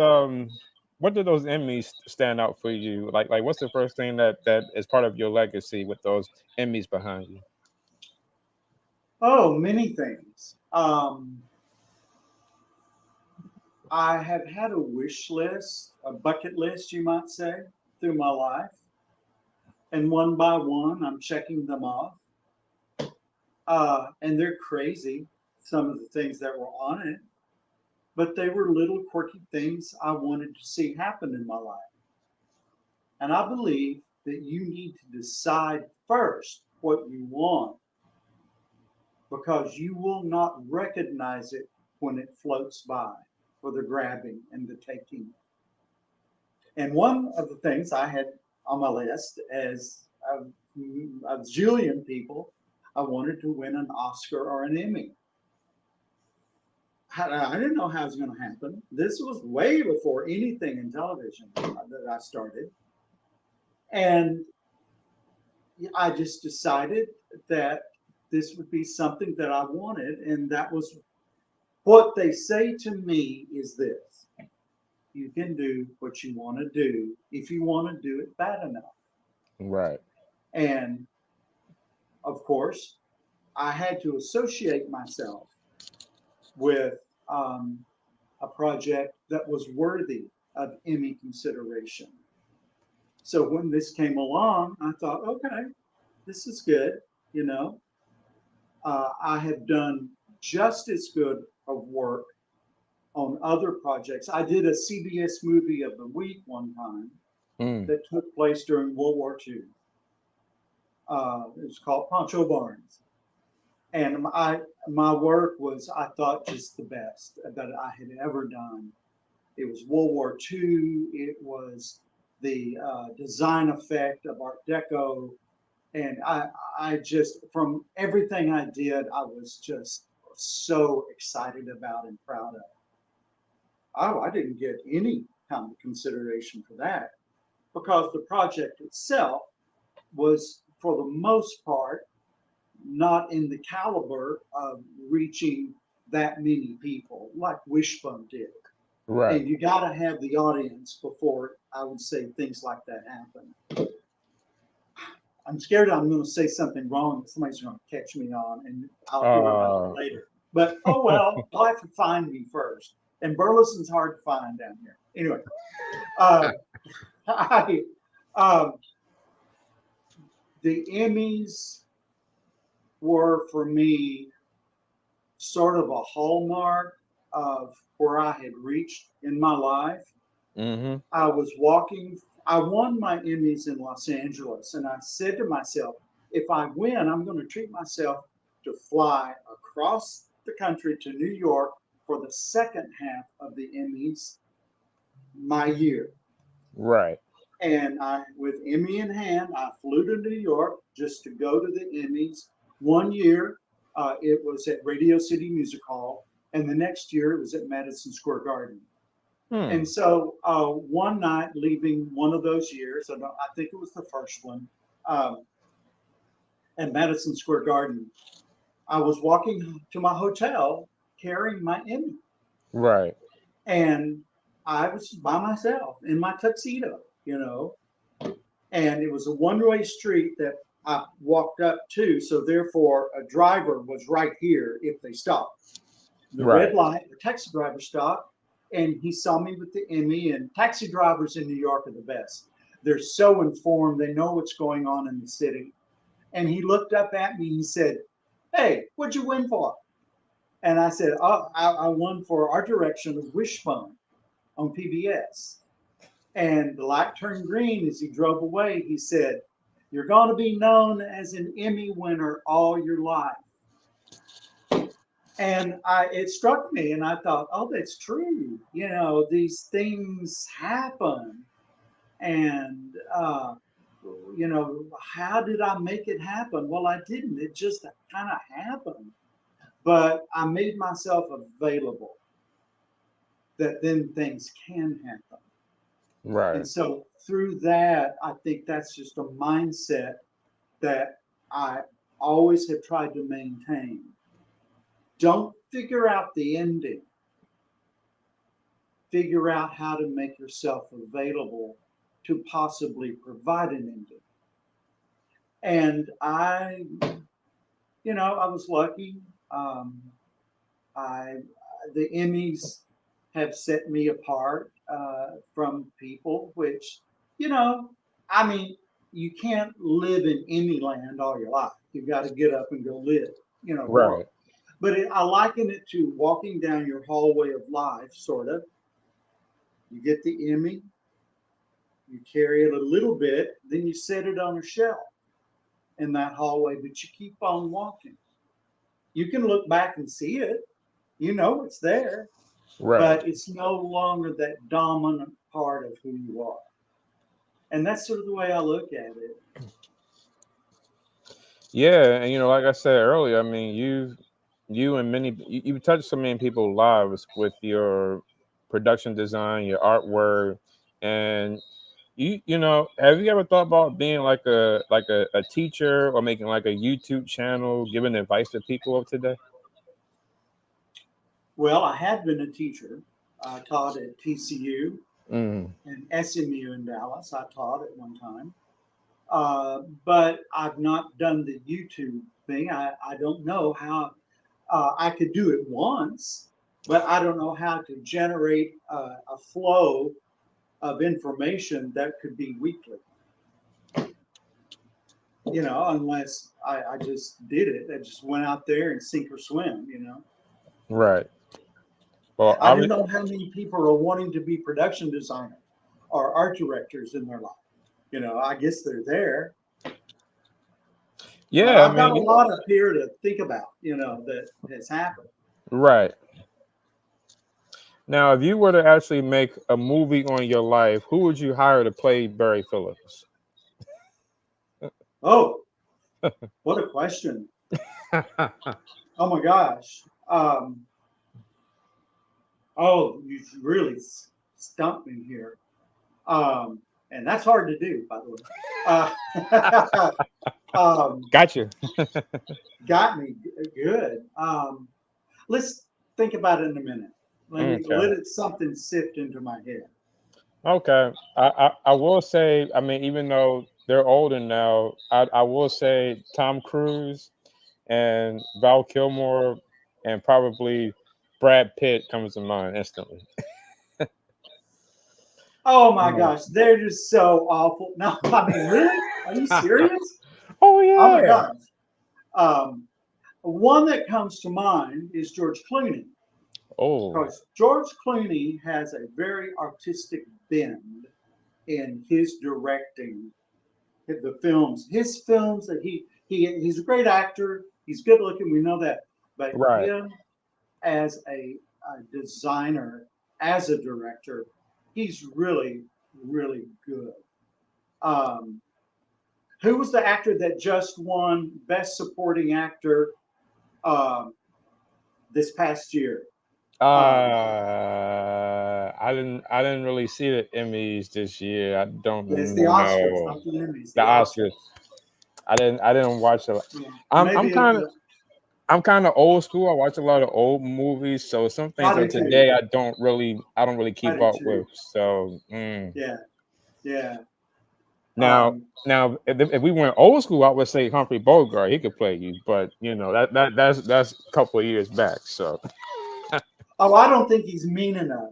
what do those Emmys stand out for you? Like what's the first thing that is part of your legacy with those Emmys behind you? Oh, many things. I have had a wish list, a bucket list, you might say, through my life. And one by one, I'm checking them off. And they're crazy, some of the things that were on it, but they were little quirky things I wanted to see happen in my life. And I believe that you need to decide first what you want because you will not recognize it when it floats by for the grabbing and the taking. And one of the things I had on my list as a zillion people, I wanted to win an Oscar or an Emmy. I didn't know how it was going to happen. This was way before anything in television that I started. And I just decided that this would be something that I wanted. And that was what they say to me is this: you can do what you want to do if you want to do it bad enough. Right. And of course, I had to associate myself with um, a project that was worthy of Emmy consideration. So when this came along, I thought, okay, this is good. You know, I have done just as good of work on other projects. I did a CBS movie of the week one time Mm. that took place during World War II. It was called Pancho Barnes. And my work was, I thought, just the best that I had ever done. It was World War II. It was the design effect of Art Deco. And I just, from everything I did, I was just so excited about and proud of. Oh, I didn't get any kind of consideration for that because the project itself was, for the most part, not in the caliber of reaching that many people like Wishbone did. Right. And you got to have the audience before I would say things like that happen. I'm scared I'm going to say something wrong that somebody's going to catch me on, and I'll hear about it Uh later. But oh well, I'll have to find me first. And Burleson's hard to find down here. Anyway, uh, I, um, the Emmys were for me sort of a hallmark of where I had reached in my life. mm-hmm. I was walking, I won my Emmys in Los Angeles, and I said to myself, if I win, I'm going to treat myself to fly across the country to New York for the second half of the Emmys my year. Right. And with Emmy in hand, I flew to New York just to go to the Emmys one year. It was at Radio City Music Hall, and the next year it was at Madison Square Garden. And so one night, leaving one of those years, I think it was the first one, at Madison Square Garden, I was walking to my hotel carrying my Emmy. Right. And I was by myself in my tuxedo, and it was a one-way street that I walked up to. So therefore, a driver was right here if they stopped. The red light, the taxi driver stopped, and he saw me with the Emmy. And taxi drivers in New York are the best. They're so informed. They know what's going on in the city. And he looked up at me and he said, "Hey, what'd you win for?" And I said, "Oh, I won for our direction of Wishbone on PBS." And the light turned green as he drove away. He said, "You're going to be known as an Emmy winner all your life." And it struck me, and I thought, oh, that's true. These things happen. And, how did I make it happen? Well, I didn't. It just kind of happened. But I made myself available that then things can happen. Right. And so through that, I think that's just a mindset that I always have tried to maintain. Don't figure out the ending. Figure out how to make yourself available to possibly provide an ending. And I was lucky. The Emmys have set me apart from people, which, I mean, you can't live in Emmy land all your life. You've got to get up and go live, Right. work. But I liken it to walking down your hallway of life, sort of. You get the Emmy, you carry it a little bit, then you set it on a shelf in that hallway, but you keep on walking. You can look back and see it. It's there, Right. but it's no longer that dominant part of who you are. And that's sort of the way I look at it. Yeah, and like I said earlier, I mean, you and you touched so many people's lives with your production design, your artwork, and have you ever thought about being like a teacher or making like a YouTube channel, giving advice to people of today? Well, I have been a teacher. I taught at TCU Mm. and SMU in Dallas. I taught at one time. But I've not done the YouTube thing. I don't know how. I could do it once, but I don't know how to generate a flow of information that could be weekly. Unless I just did it. I just went out there and sink or swim. Right. Well, I don't know how many people are wanting to be production designers or art directors in their life. I guess they're there. Yeah, But I've got a lot up here to think about, that has happened. Right. Now, if you were to actually make a movie on your life, who would you hire to play Barry Phillips? Oh, what a question. Oh my gosh. You really stumped me here. And that's hard to do, by the way. Got you. Got me good. Let's think about it in a minute. Let it something sift into my head. Okay. I will say, I mean, even though they're older now, I will say Tom Cruise and Val Kilmer and probably Brad Pitt comes to mind instantly. Oh my gosh, they're just so awful. No, I mean, really? Are you serious? Oh yeah. Oh my gosh. One that comes to mind is George Clooney. Oh. Because George Clooney has a very artistic bend in his directing the films. His films that he's a great actor. He's good looking. We know that. But him as a designer, as a director, he's really, really good. Who was the actor that just won Best Supporting Actor um, this past year. I didn't really see the Emmys this year. I It's don't the Oscars, know not the Emmys. the The Oscars. Oscars. I didn't watch it. Yeah. I'm I'm Maybe kind of I'm kind of old school. I watch a lot of old movies, so some things I of do too. today I don't really I keep do up too. with. So Yeah, yeah. now Um, now if we went old school, I would say Humphrey Bogart. He could play you, but that's a couple of years back. So oh, I don't think he's mean enough.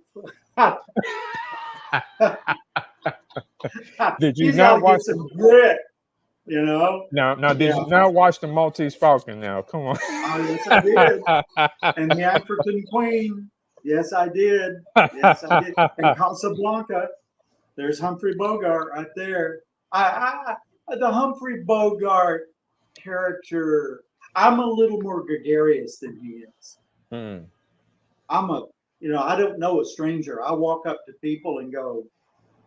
did you He's got not to watch? get some grit, you know. Now, did Yeah. you not watch the Maltese Falcon? Now, come on. Oh, yes, I did. And the African Queen. Yes, I did. Yes, I did. And Casablanca. There's Humphrey Bogart right there. The Humphrey Bogart character. I'm a little more gregarious than he is. Hmm. I'm a, I don't know a stranger. I walk up to people and go,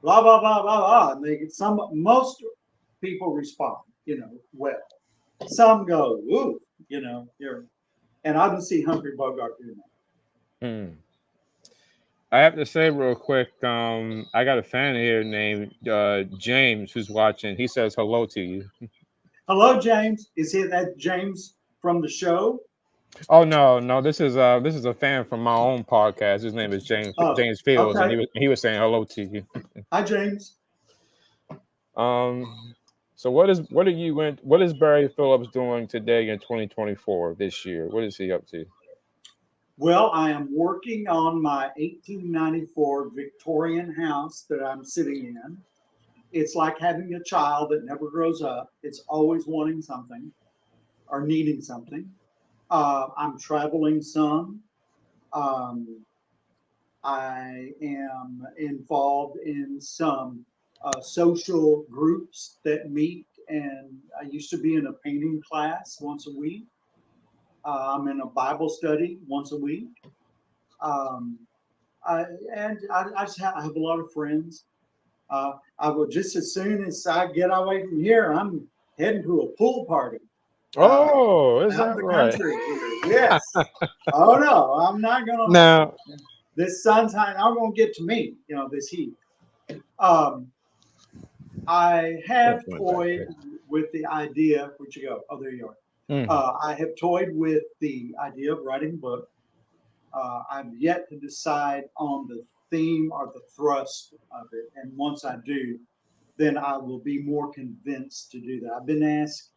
blah blah blah blah blah, and most people respond, well. Some go, ooh, and I don't see Humphrey Bogart doing Hmm. I have to say real quick, I got a fan here named James who's watching. He says hello to you. Hello, James. Is it that James from the show? Oh no, this is a fan from my own podcast. His name is Oh, James Fields, and okay. he was saying hello to you. Hi, James. So what is Barry Phillips doing today in 2024 this year? What is he up to? Well, I am working on my 1894 Victorian house that I'm sitting in. It's like having a child that never grows up. It's always wanting something or needing something. I'm traveling some. Um, I am involved in some social groups that meet, and I used to be in a painting class once a week. I'm in a Bible study once a week. Um, I, I just I have a lot of friends. I will just as soon as I get away from here, I'm heading to a pool party uh, Oh, is out in that the right? country here. Yes. Oh no, I'm not gonna. Now, This sunshine, I'm gonna get to me. This heat. Um, I have went back toyed there. with the idea. Where'd you go? Oh, there you are. Mm, I have toyed with the idea of writing a book. I've yet to decide on the theme or the thrust of it. And once I do, then I will be more convinced to do that. I've been asked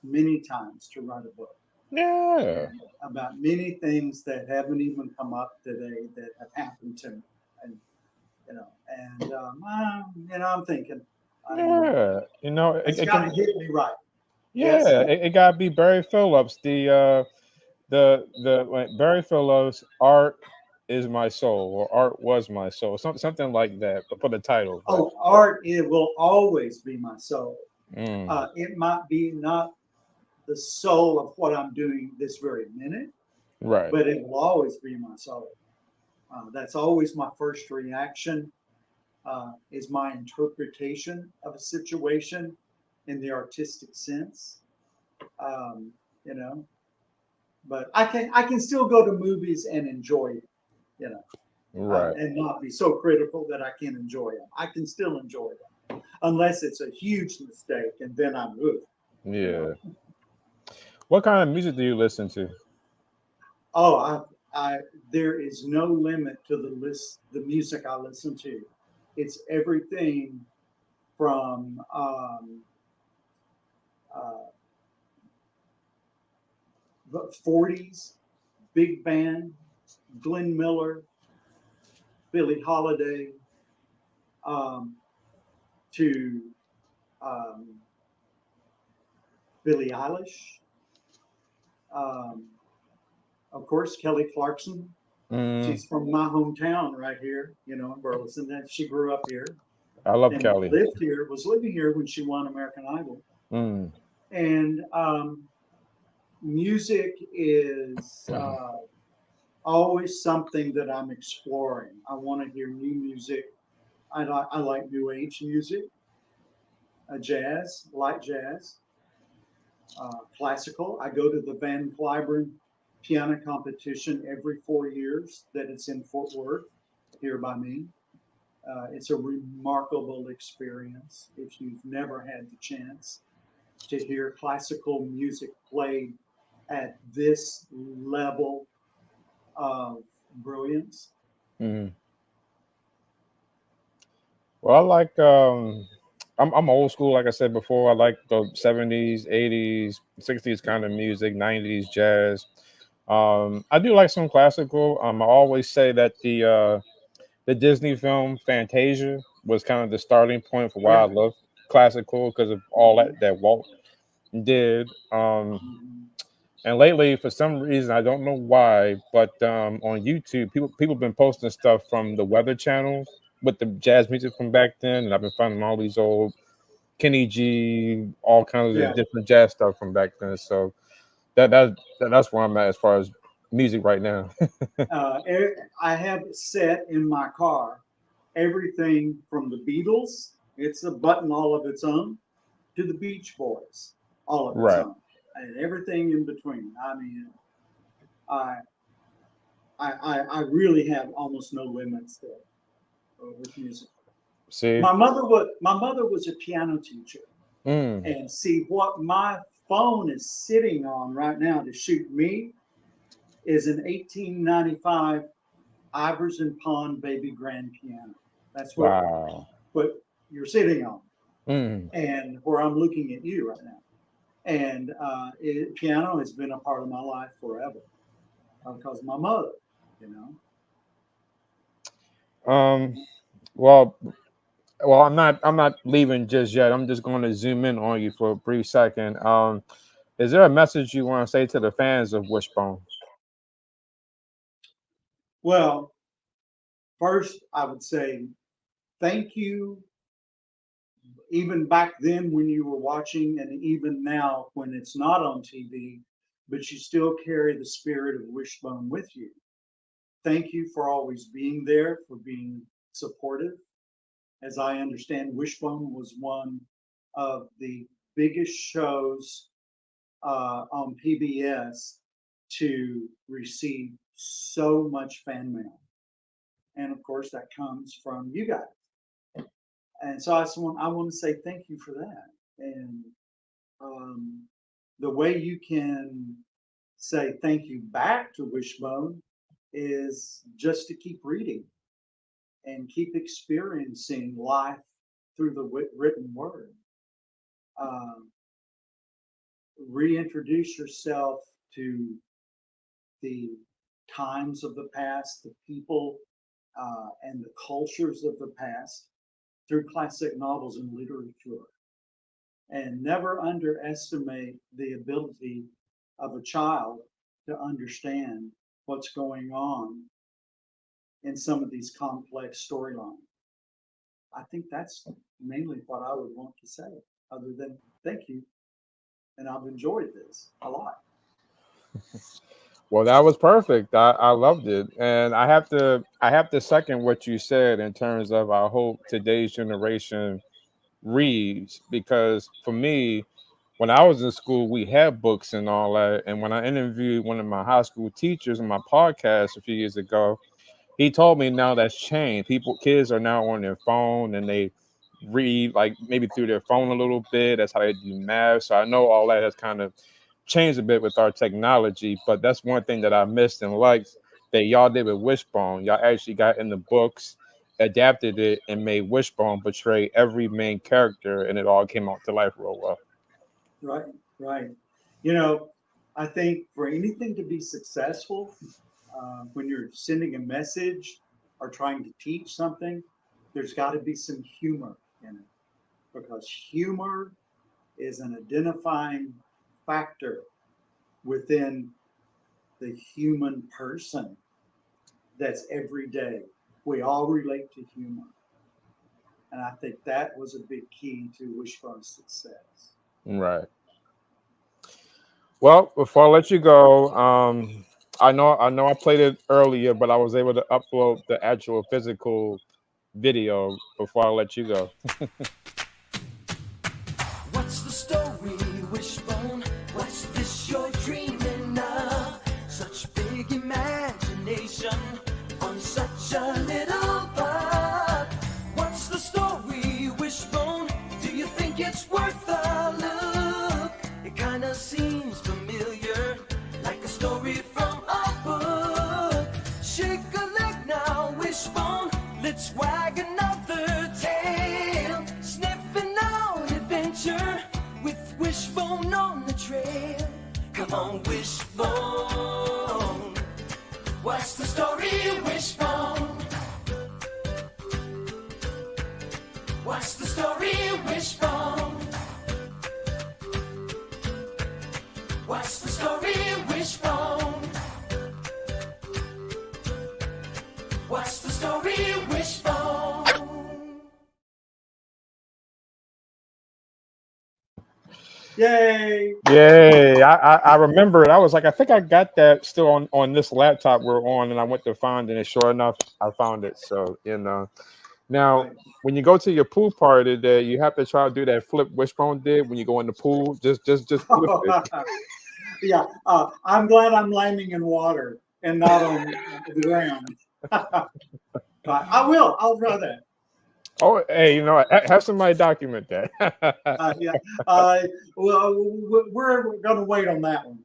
many times to write a book yeah. and about many things that haven't even come up today that have happened to me. And, I'm thinking, I don't know. Yeah, It's it got to can. hit me right. Yes. Yeah, it gotta be Barry Phillips. The like Barry Phillips, art is my soul, or art was my soul, something like that. But for the title, but Oh, art, it will always be my soul. mm, It might be not the soul of what I'm doing this very minute, right, but it will always be my soul. That's always my first reaction, is my interpretation of a situation in the artistic sense. Um, you know, but I can still go to movies and enjoy it, right, and not be so critical that I can't enjoy them. I can still enjoy them unless it's a huge mistake, and then I'm moved. You know. yeah. What kind of music do you listen to? Oh, there is no limit to the music I listen to. It's everything from uh, the 40s, big band, Glenn Miller, Billie Holiday, um, to um, Billie Eilish, um, of course, Kelly Clarkson. Mm, She's from my hometown right here, in Burleson. And she grew up here I love and Kelly. was living here when she won American Idol. Mm, And music is always something that I'm exploring. I want to hear new music. I like new age music, jazz, light jazz, classical. I go to the Van Cliburn piano competition every 4 years that it's in Fort Worth here by me. It's a remarkable experience if you've never had the chance to hear classical music played at this level of brilliance. Mhm. Well, I like I'm old school, like I said before. I like the 70s, 80s, 60s kind of music, 90s jazz. I do like some classical. I always say that the Disney film Fantasia was kind of the starting point for why I Yeah. love classical because of all Mhm. that Walt did. Mhm. And lately, for some reason, I don't know why, but on YouTube, people been posting stuff from the Weather Channel with the jazz music from back then, and I've been finding all these old Kenny G, all kinds of Yeah. different jazz stuff from back then. So that's where I'm at as far as music right now. I have set in my car everything from the Beatles, it's a button all of its own, to the Beach Boys, all of its Right. own, and everything in between. I mean, I I really have almost no limits there with music. See. My mother was a piano teacher, Mm. and see what my phone is sitting on right now to shoot me is an 1895 Iverson Pond baby grand piano. That's Wow. what you're sitting on, Mm. and where I'm looking at you right now. And piano has been a part of my life forever because of my mother, you know. Um. Well, well, I'm not leaving just yet. I'm just going to zoom in on you for a brief second. Is there a message you want to say to the fans of Wishbone? Well, first I would say thank you, even back then when you were watching, and even now when it's not on TV, but you still carry the spirit of Wishbone with you. Thank you for always being there, for being supportive. As I understand, Wishbone was one of the biggest shows on PBS to receive so much fan mail. And of course, that comes from you guys. And so I want to say thank you for that. And um, the way you can say thank you back to Wishbone is just to keep reading and keep experiencing life through the written word. Um, Reintroduce yourself to the times of the past, the people, and the cultures of the past through classic novels and literature. And never underestimate the ability of a child to understand what's going on in some of these complex storylines. I think that's mainly what I would want to say, other than thank you. And I've enjoyed this a lot. Well, that was perfect. I loved it, and I have to second what you said in terms of I hope today's generation reads because for me, when I was in school, we had books and all that. And when I interviewed one of my high school teachers on my podcast a few years ago, he told me now that's changed. Kids are now on their phone and they read like maybe through their phone a little bit. That's how they do math. So I know all that has kind of changed a bit with our technology, but that's one thing that I missed and liked that y'all did with Wishbone. Y'all actually got in the books, adapted it, and made Wishbone portray every main character, and it all came out to life real well. Right, right. You know, I think for anything to be successful, when you're sending a message or trying to teach something, there's got to be some humor in it because humor is an identifying factor within the human person that's every day. We all relate to humor. And I think that was a big key to Wishbone's success. Right. Well, before I let you go, I know I played it earlier, but I was able to upload the actual physical video before I let you go. What's the story, Wishbone? What's this you're dreaming of? Such story from a book. Shake a leg now, Wishbone. Let's wag another tail. Sniffing out adventure with Wishbone on the trail. Come on, Wishbone. What's the story, Wishbone? What's the story, Wishbone? What's the story, Wishbone? What's the story, Wishbone? Yay! Yay! I remember it. I was like, I think I got that still on this laptop we're on, and I went to find it, and sure enough, I found it. So now Right. when you go to your pool party today, you have to try to do that flip Wishbone did when you go in the pool. Just flip it. Yeah, I'm glad I'm landing in water and not on the ground. But I will. I'll try that. Oh, hey, have somebody document that. Yeah. Well, we're going to wait on that one.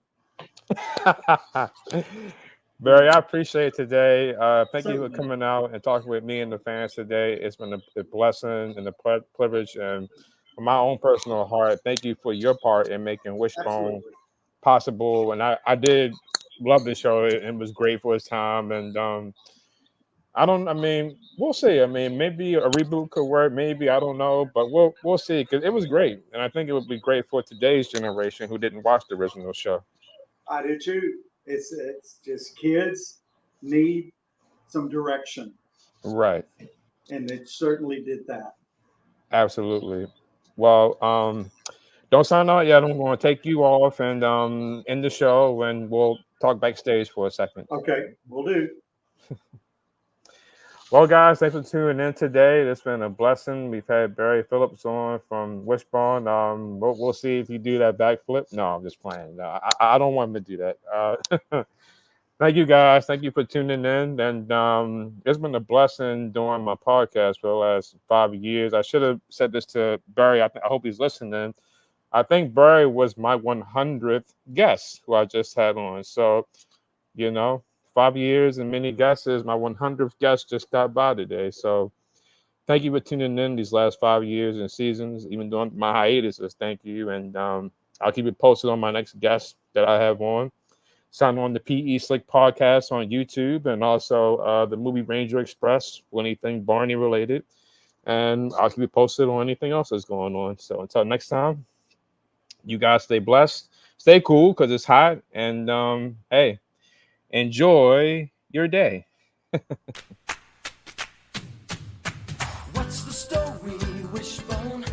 Barry, I appreciate it today. Thank you for Certainly. coming out and talking with me and the fans today. It's been a blessing and a privilege. And from my own personal heart, thank you for your part in making Wishbone Absolutely. possible. And I did love the show. It was great for its time. And I mean, we'll see. I mean, maybe a reboot could work. Maybe, I don't know. But we'll see, because it was great. And I think it would be great for today's generation who didn't watch the original show. I do too. It's just kids need some direction, Right. and it certainly did that. Absolutely. Well, don't sign out yet. I'm going to take you off and end the show, and we'll talk backstage for a second. Okay, we'll do. Well, guys, thanks for tuning in today. It's been a blessing. We've had Barry Phillips on from Wishbone. We'll see if you do that backflip. No, I'm just playing. No, I don't want him to do that. Thank you, guys. Thank you for tuning in. And it's been a blessing doing my podcast for the last 5 years. I should have said this to Barry. I hope he's listening. I think Barry was my 100th guest who I just had on. So, 5 years and many guesses. My 100th guest just got by today. So, thank you for tuning in these last 5 years and seasons, even during my hiatuses. Thank you. And I'll keep it posted on my next guest that I have on. Sign on the PE Slick podcast on YouTube, and also the movie Ranger Express for anything Barney related. And I'll keep you posted on anything else that's going on. So until next time, you guys stay blessed, stay cool because it's hot, and hey, enjoy your day. What's the story, Wishbone?